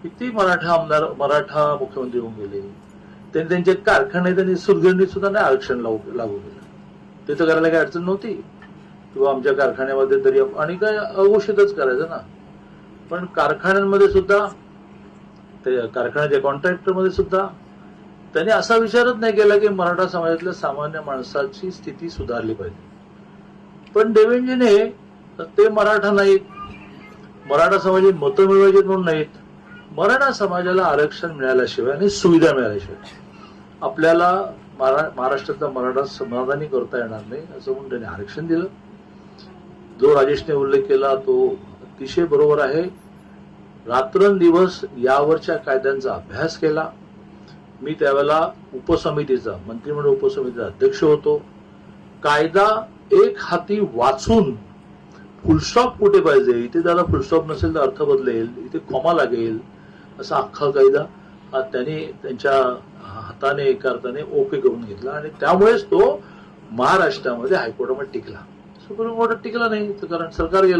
किती मराठा आमदार मराठा मुख्यमंत्री होऊन गेले. त्यांनी त्यांचे कारखाने त्यांनी सुरगिरणीत सुद्धा नाही आरक्षण लागू केलं. ते तर करायला काही अडचण नव्हती किंवा आमच्या कारखान्यामध्ये तरी आणि काय अघोषितच करायचं ना. पण कारखान्यांमध्ये सुद्धा ते कारखान्याच्या कॉन्ट्रॅक्टरमध्ये सुद्धा त्यांनी असा विचारच नाही केला की मराठा समाजातल्या सामान्य माणसाची स्थिती सुधारली पाहिजे. पण देवेंद्रजीने ते मराठा नाहीत, मराठा समाजाची मतं मिळवायची म्हणून नाहीत, मराठा समाजाला आरक्षण मिळाल्याशिवाय आणि सुविधा मिळाल्याशिवाय आपल्याला महाराष्ट्रातला मराठा समाधानी करता येणार नाही असं म्हणून त्यांनी आरक्षण दिलं. जो राजेशने उल्लेख केला तो अतिशय बरोबर आहे. रात्रंदिवस यावरच्या कायद्यांचा अभ्यास केला. मी त्यावेळेला उपसमितीचा मंत्रिमंडळ उपसमितीचा अध्यक्ष होतो. कायदा एक हाती वाचून फुलस्टॉप कुठे पाहिजे, इथे त्याला फुलस्टॉप नसेल तर अर्थ बदलेल, इथे कॉमा लागेल असा अख्खा कायदा त्यांनी त्यांच्या हाताने एका अर्थाने ओके करून घेतला आणि त्यामुळेच तो महाराष्ट्रामध्ये हायकोर्टामध्ये टिकला. सुप्रीम कोर्टात टिकला नाही तर कारण सरकार गेलं.